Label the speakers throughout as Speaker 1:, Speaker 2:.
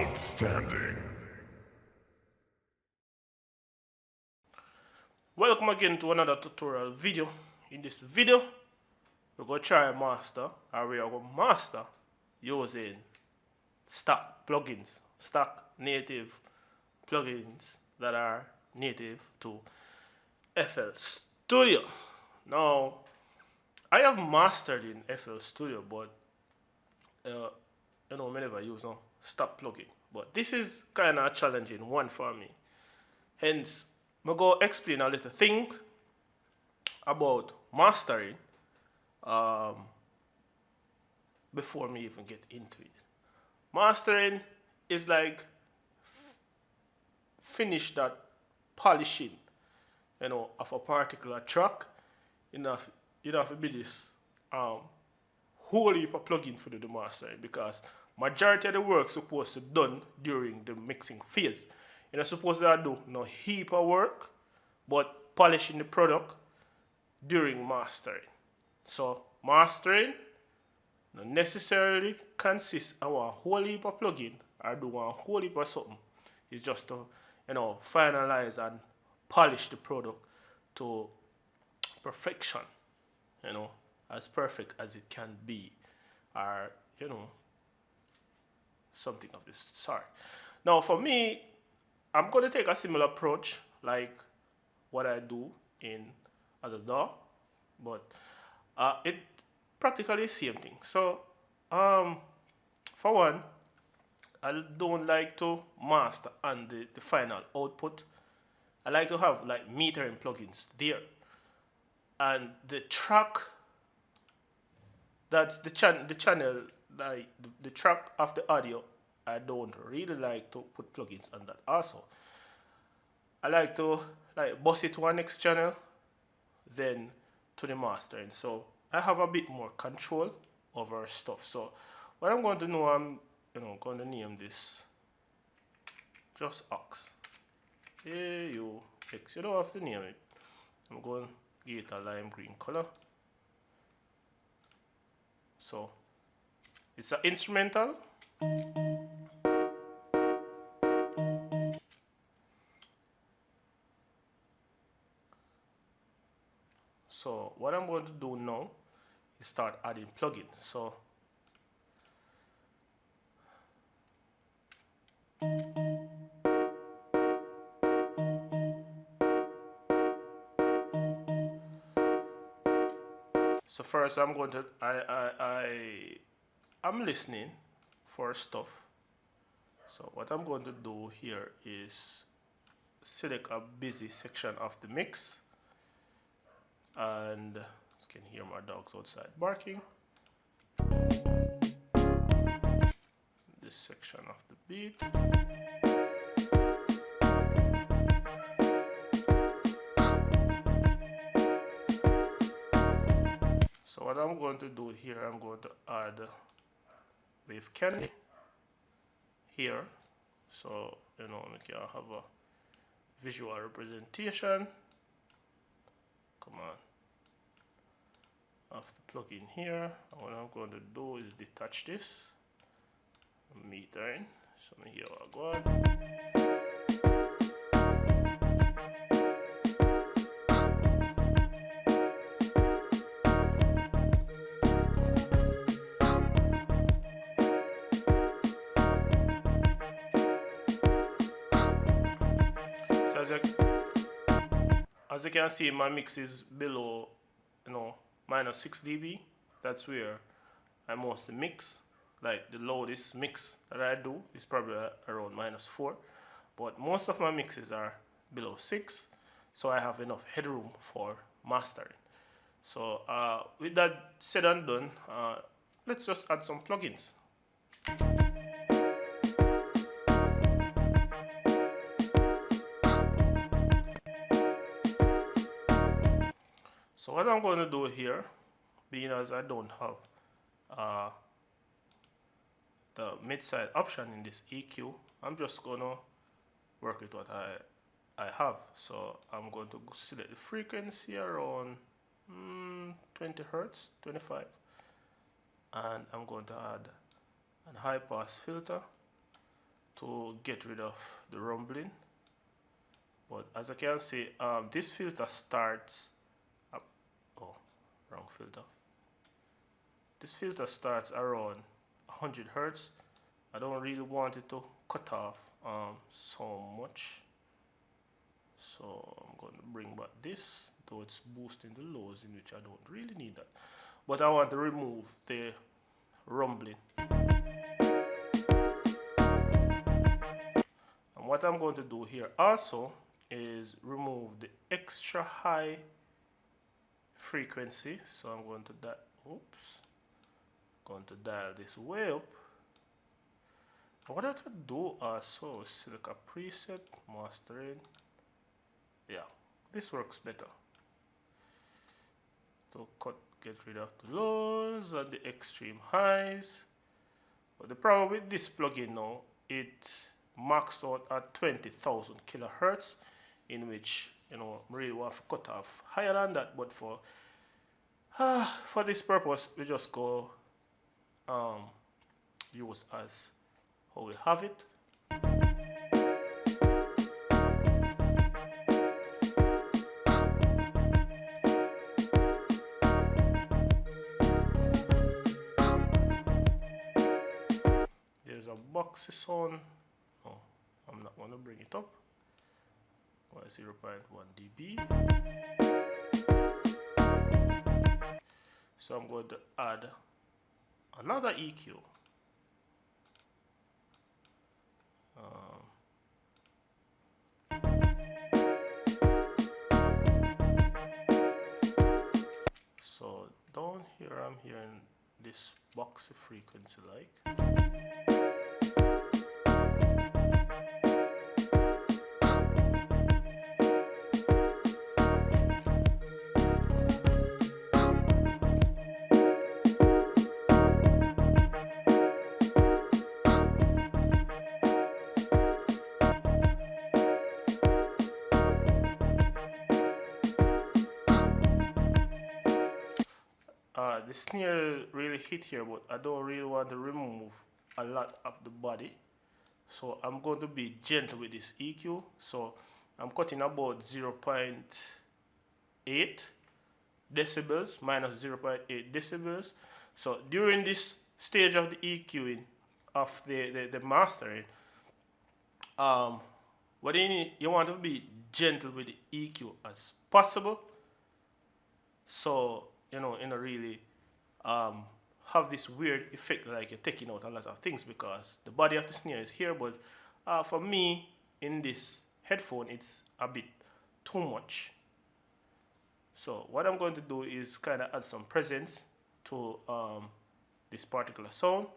Speaker 1: Outstanding.
Speaker 2: Welcome again to another tutorial video. In this video, we're going to try a master, or we are going to master using stock plugins, stock native plugins that are native to FL Studio. Now, I have mastered in FL Studio, but I never use no stock plugin. But this is kind of a challenging one for me. Hence, I'm going to explain a little things about mastering before me even get into it. Mastering is like finish that polishing, of a particular track. You have to be this whole heap of plugin for the mastering, because majority of the work supposed to be done during the mixing phase. You're not supposed to do no heap of work, but polishing the product during mastering. So mastering not necessarily consists of a whole heap of plugin or do a whole heap of something. It's just to finalize and polish the product to perfection, as perfect as it can be, or something of this sort. Now for me, I'm going to take a similar approach like what I do in other DAW, but it practically the same thing. So for one, I don't like to master on the final output. I like to have like metering plugins there, and the track, that's the channel, like the track of the audio, I don't really like to put plugins on that also. I like to bust it to our next channel, then to the mastering. So I have a bit more control over stuff. So what I'm going to do, I'm going to name this just Ox. AUX. You don't have to name it. I'm going to give it a lime green color. So it's an instrumental. So what I'm going to do now is start adding plugins. So first I'm going to I'm listening for stuff. So what I'm going to do here is select a busy section of the mix, and you can hear my dogs outside barking. This section of the beat. So what I'm going to do here, I'm going to add wave candy here, so we can have a visual representation. Come on, of the plugin here. And what I'm going to do is detach this metering. So here I go on. As you can see, my mix is below, minus 6 dB. That's where I mostly mix. Like the loudest mix that I do is probably around -4, but most of my mixes are below 6, so I have enough headroom for mastering. So with that said and done, let's just add some plugins. So what I'm going to do here, being as I don't have the mid-side option in this EQ, I'm just going to work with what I have. So I'm going to select the frequency around 20 Hertz, 25, and I'm going to add a high pass filter to get rid of the rumbling. But as I can see, this filter starts up. Oh, wrong filter. This filter starts around 100 Hertz. I don't really want it to cut off so much. So I'm going to bring back this, though it's boosting the lows, in which I don't really need that. But I want to remove the rumbling. And what I'm going to do here also is remove the extra high frequency. So I'm going to dial this way up. And what I could do also is select a preset, mastering. Yeah, this works better. To get rid of the lows and the extreme highs. But the problem with this plugin now, it maxed out at 20,000 kilohertz, in which, you know, I really want to cut off higher than that. But for this purpose, we just go use as how we have it. There's a boxy sound. Oh, I'm not going to bring it up. 0.1 dB. So I'm going to add another EQ. So down here I'm hearing this boxy frequency like. The snare really hit here, but I don't really want to remove a lot of the body, so I'm going to be gentle with this EQ. So I'm cutting about 0.8 decibels, minus 0.8 decibels. So during this stage of the EQing, of the mastering, what you want to be gentle with the EQ as possible, so you know, in a really have this weird effect like you're taking out a lot of things, because the body of the snare is here, but for me in this headphone it's a bit too much. So what I'm going to do is kind of add some presence to this particular sound.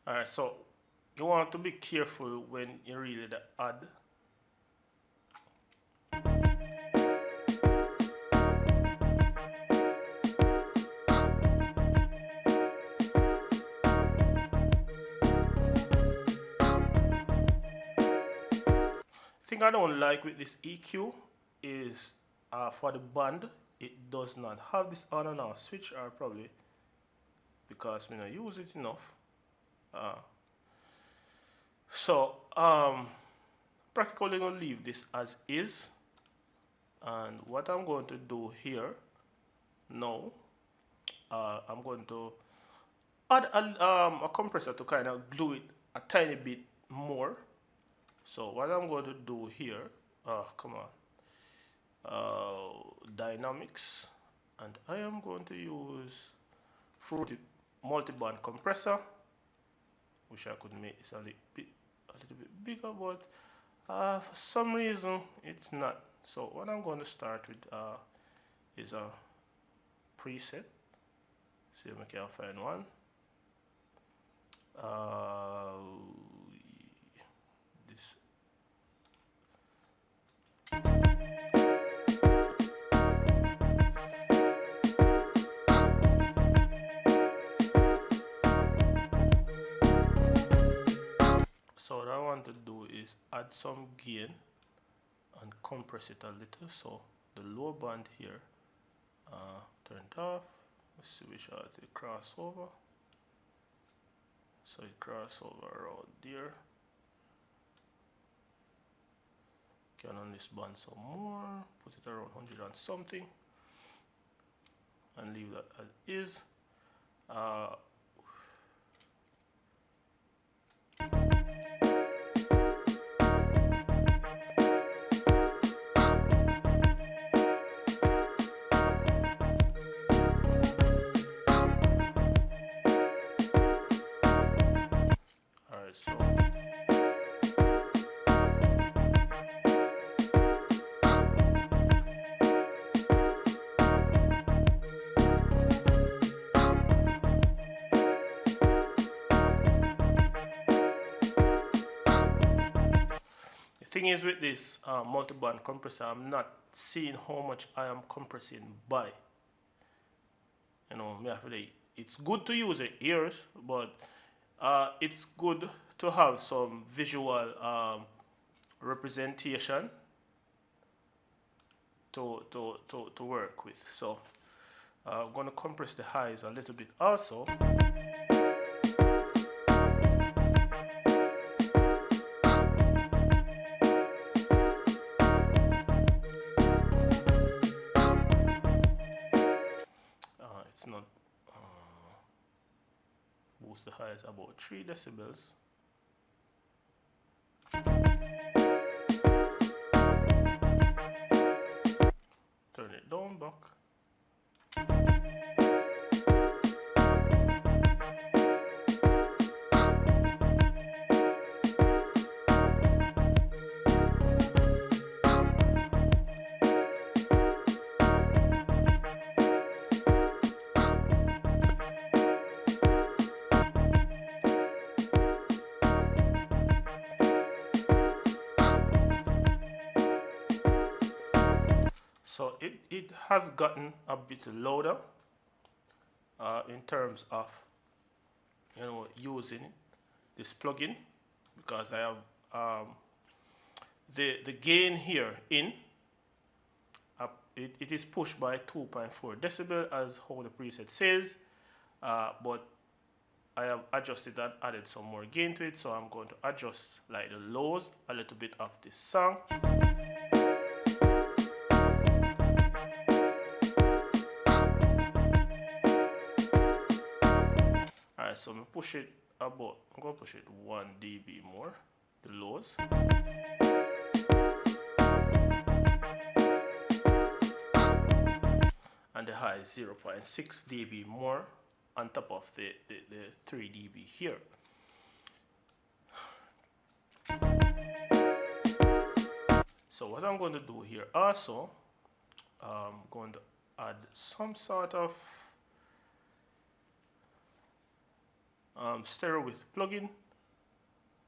Speaker 2: Alright, so you want to be careful when you really add. The thing I don't like with this EQ is for the band, it does not have this on and off switch, or probably because we don't use it enough. So practically going to leave this as is, and what I'm going to do here now, I'm going to add a compressor to kind of glue it a tiny bit more. So what I'm going to do here, come on, dynamics, and I am going to use Fruity Multiband compressor. Wish I could make this a little bit bigger, but for some reason it's not. So what I'm going to start with is a preset. See if I can find one. I is add some gain and compress it a little. So the low band here, turn it off. Let's see which are the crossover. So it crossover around there. Can on this band some more, put it around 100 and something, and leave that as is. Alright, so thing is with this multi-band compressor, I'm not seeing how much I am compressing by. You know, it's good to use the ears, but it's good to have some visual representation to work with. So I'm going to compress the highs a little bit also. It's not boost the highs about 3 decibels. Turn it down back. So it has gotten a bit louder in terms of, you know, using this plugin, because I have the gain here in it is pushed by 2.4 decibel as how the preset says, but I have adjusted and added some more gain to it, so I'm going to adjust like the lows a little bit of this song. Alright, so I'm going to push it about, I'm going to push it 1 dB more, the lows. And the high is 0.6 dB more on top of the 3 dB here. So what I'm going to do here also, I'm going to add some sort of stereo with plugin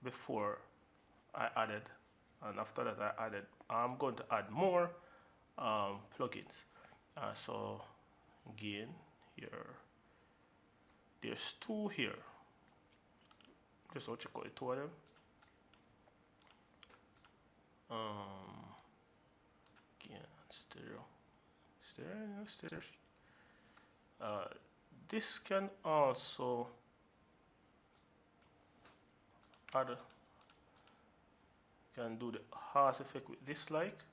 Speaker 2: before I added, and after that I added, I'm going to add more plugins. So gain here, there's 2 here, just want to check out 2 of them. Gain stereo. This can also can do the harsh effect with this, like.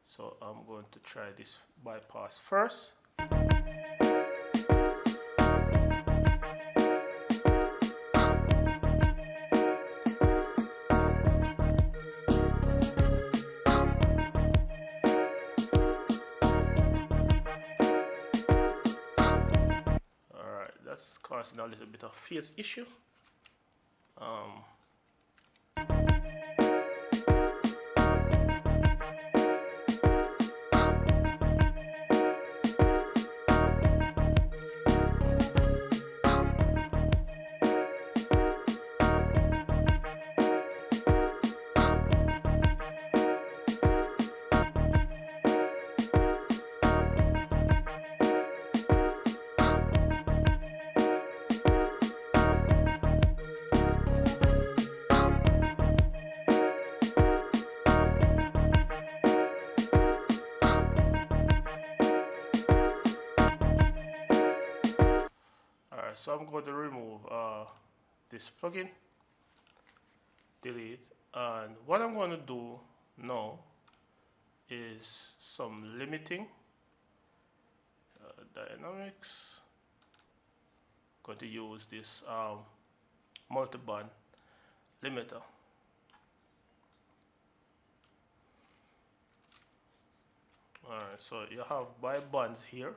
Speaker 2: So I'm going to try this bypass first. Alright, that's causing a little bit of phase issue. Alright, so I'm going to remove this plugin, delete, and what I'm going to do now is some limiting, dynamics. Going to use this multiband limiter. Alright, so you have by bands here,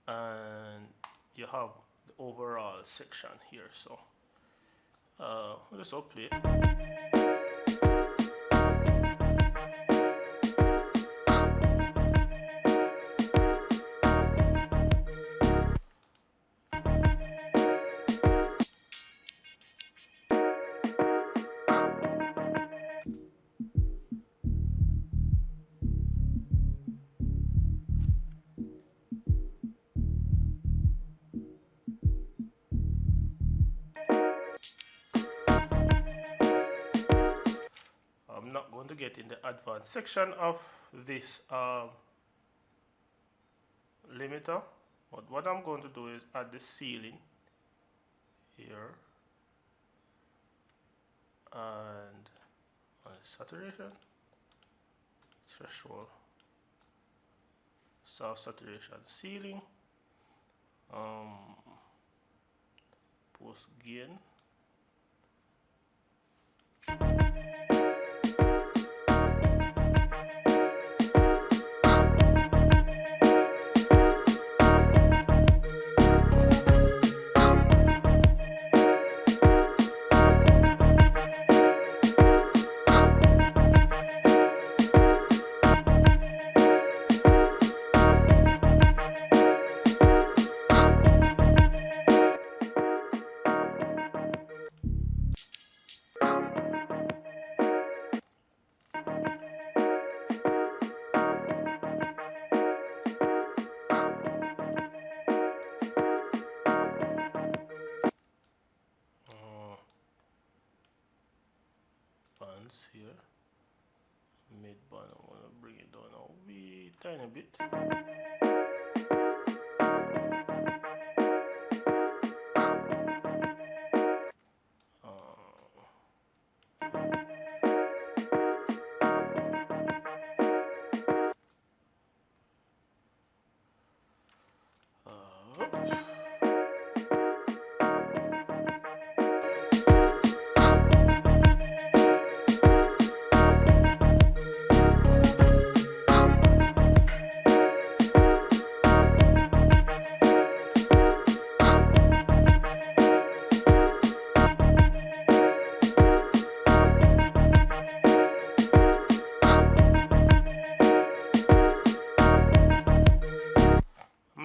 Speaker 2: and you have the overall section here. So we'll just upplay it. I'm not going to get in the advanced section of this limiter, but what I'm going to do is add the ceiling here and saturation, threshold, soft saturation, ceiling, post gain. Here, mid band, I want to bring it down a wee tiny bit.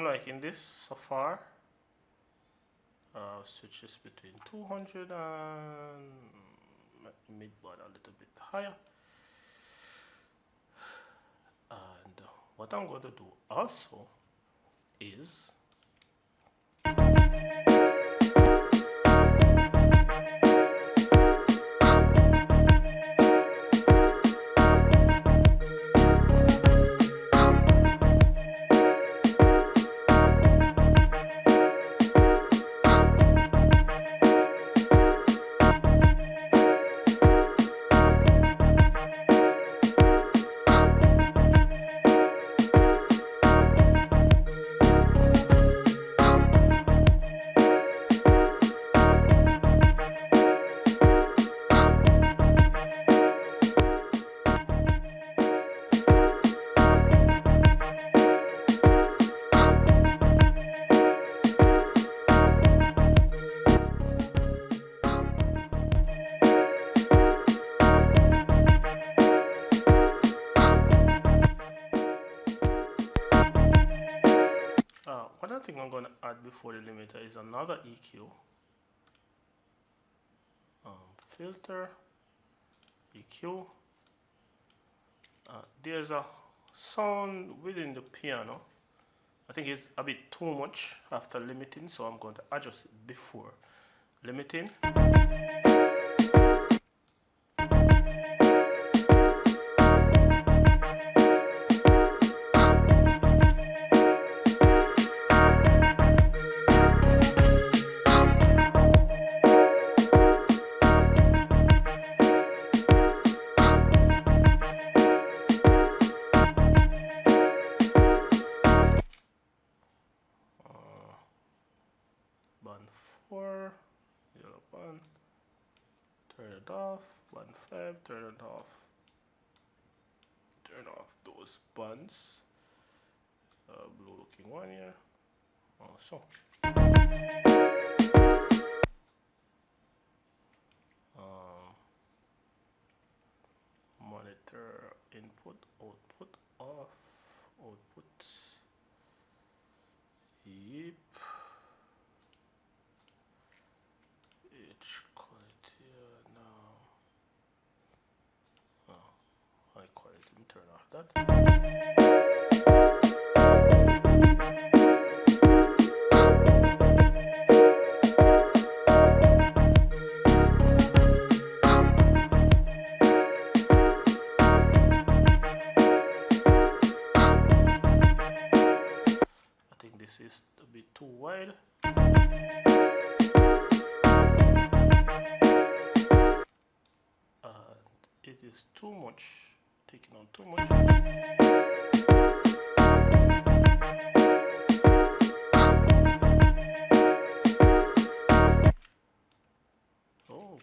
Speaker 2: Liking this so far. Switch this between 200 and mid band a little bit higher. And what I'm going to do also is one thing I'm going to add before the limiter is another EQ, filter, EQ. There's a sound within the piano. I think it's a bit too much after limiting, so I'm going to adjust it before limiting. band 4, yellow band, turn it off, band 5, turn it off, turn off those bands, blue looking one here, also. Monitor input, output off, output, yep, H quality now, high quality, let me turn off that. This is a bit too wide. And it is too much, taking on too much. Oh,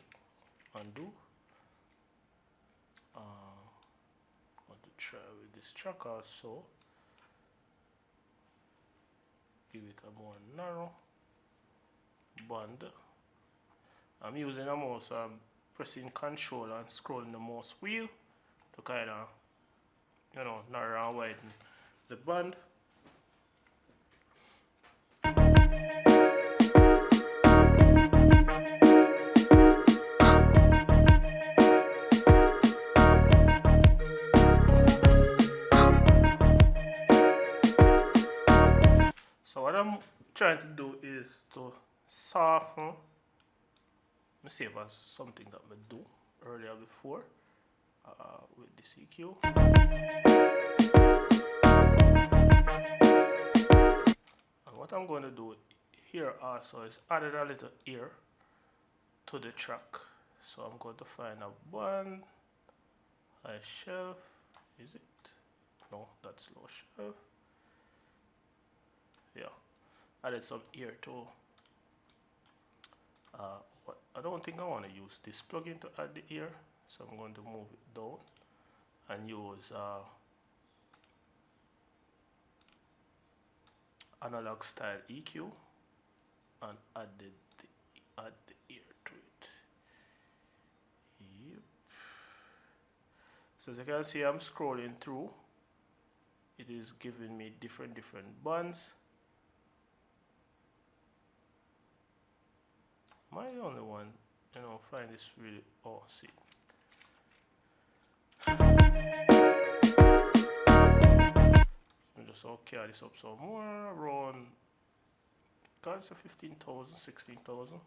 Speaker 2: undo. Want to try with this track also. Give it a more narrow band. I'm using a mouse, I'm pressing control and scrolling the mouse wheel to kind of, you know, narrow and widen the band. So what I'm trying to do is to soften. Let me see if that's something that I do earlier before with this EQ. And what I'm going to do here also is added a little ear to the track. So I'm going to find a band, high shelf. Is it? No, that's low shelf. Yeah, added some ear too. But I don't think I want to use this plugin to add the ear, so I'm going to move it down and use analog style EQ and add the ear to it. Yep. So as you can see, I'm scrolling through. It is giving me different bands. Am I the only one, you know, find this really, oh, see. Let me just carry this up some more, around, God, it's a 15,000, 16,000.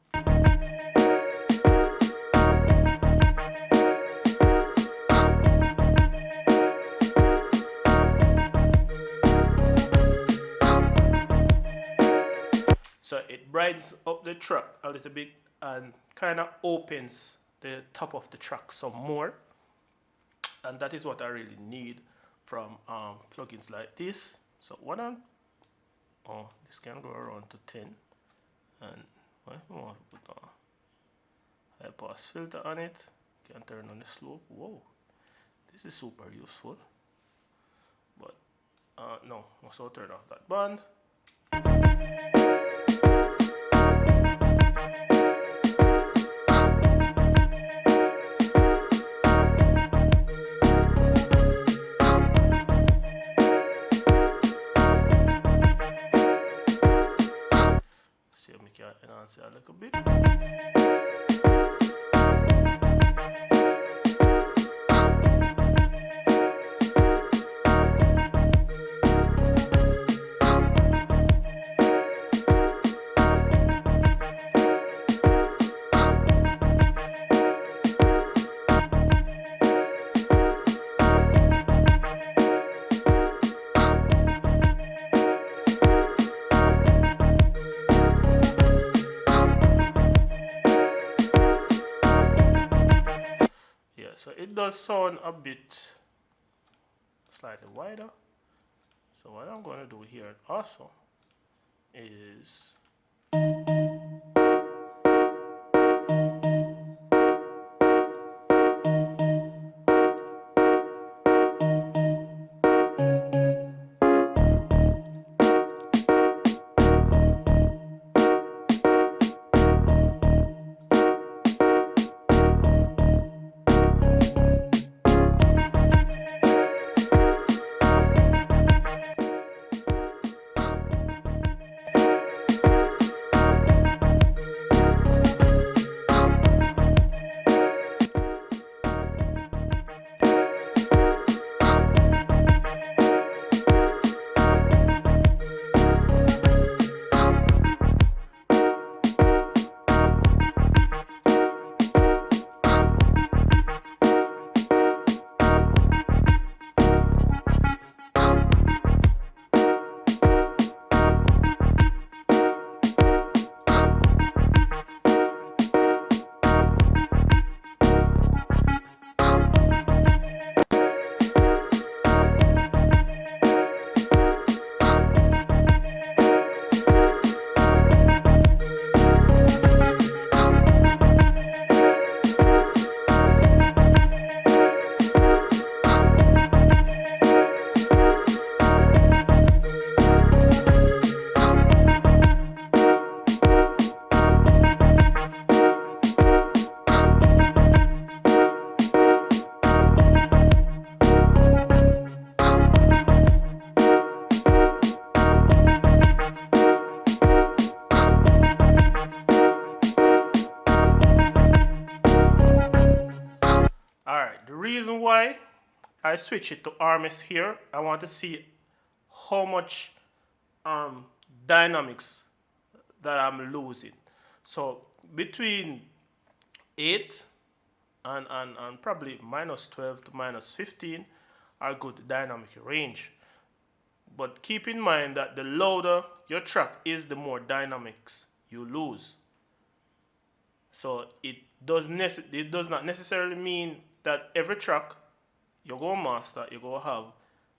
Speaker 2: So it brightens up the track a little bit and kind of opens the top of the track some more. And that is what I really need from plugins like this. So what this can go around to 10. And I want to put a high pass filter on it. Can turn on the slope. Whoa, this is super useful. But no, also turn off that band. See if we can enhance it a little bit. So it does sound a bit slightly wider. So what I'm going to do here also is I switch it to RMS here, I want to see how much dynamics that I'm losing. So between 8 and probably minus 12 to minus 15 are good dynamic range. But keep in mind that the louder your track is, the more dynamics you lose. So it does not necessarily mean that every track you go master, you go have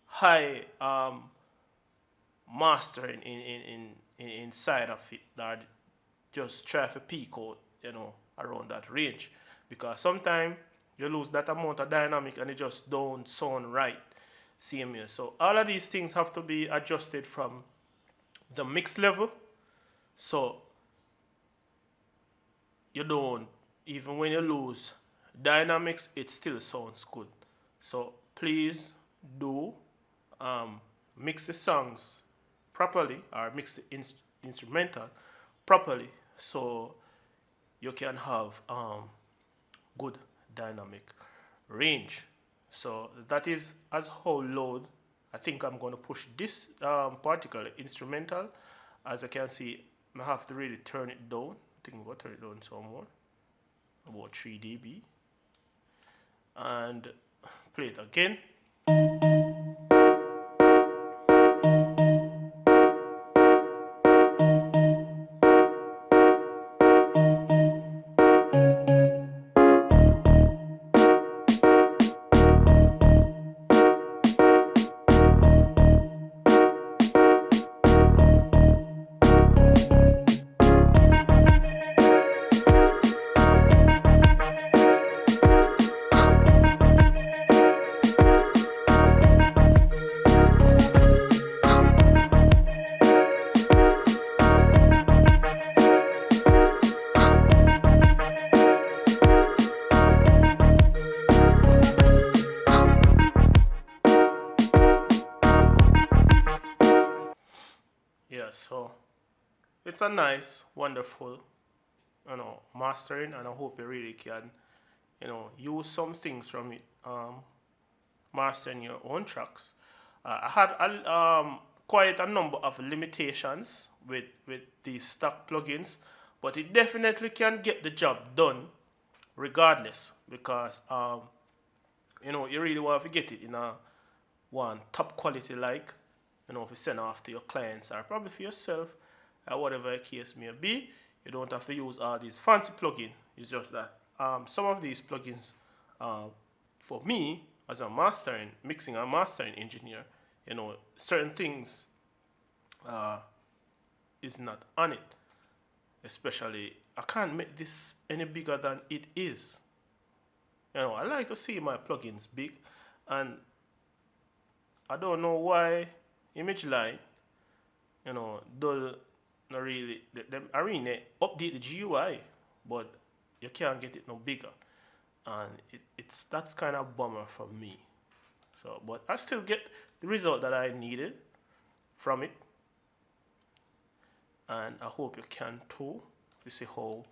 Speaker 2: high mastering inside of it, that just try to peak out, around that range. Because sometimes you lose that amount of dynamic and it just don't sound right. Same here. So all of these things have to be adjusted from the mix level. So you don't, even when you lose dynamics, it still sounds good. So please do mix the songs properly, or mix the instrumental properly, so you can have good dynamic range. So that is as how loud I think I'm going to push this particular instrumental. As I can see, I have to really turn it down. I think I'm going to turn it down some more, about 3 dB, and play it again. Yeah, so it's a nice, wonderful, mastering, and I hope you really can, use some things from it, mastering your own tracks. I had quite a number of limitations with these stock plugins, but it definitely can get the job done regardless, because you really want to get it in a one top quality, like, if you send off to your clients or probably for yourself, or whatever the case may be. You don't have to use all these fancy plugins. It's just that some of these plugins, for me as a mixing and mastering engineer, certain things is not on it. Especially, I can't make this any bigger than it is. I like to see my plugins big, and I don't know why Image Line, does not really, them arena update the GUI, but you can't get it no bigger, and that's kind of bummer for me. So, but I still get the result that I needed from it, and I hope you can too. You see how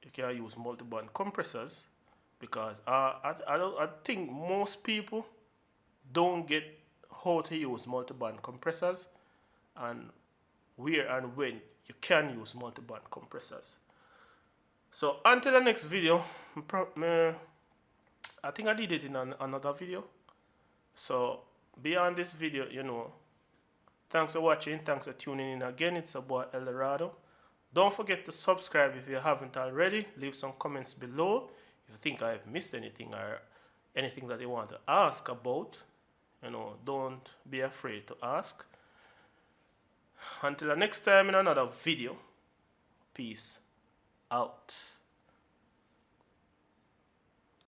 Speaker 2: you can use multiband compressors, because I think most people don't get how to use multiband compressors, and where and when you can use multiband compressors. So until the next video, I think I did it in another video. So beyond this video, thanks for watching, thanks for tuning in again. It's your boy Eldorado. Don't forget to subscribe if you haven't already. Leave some comments below if you think I've missed anything, or anything that you want to ask about. Don't be afraid to ask. Until the next time in another video, peace out.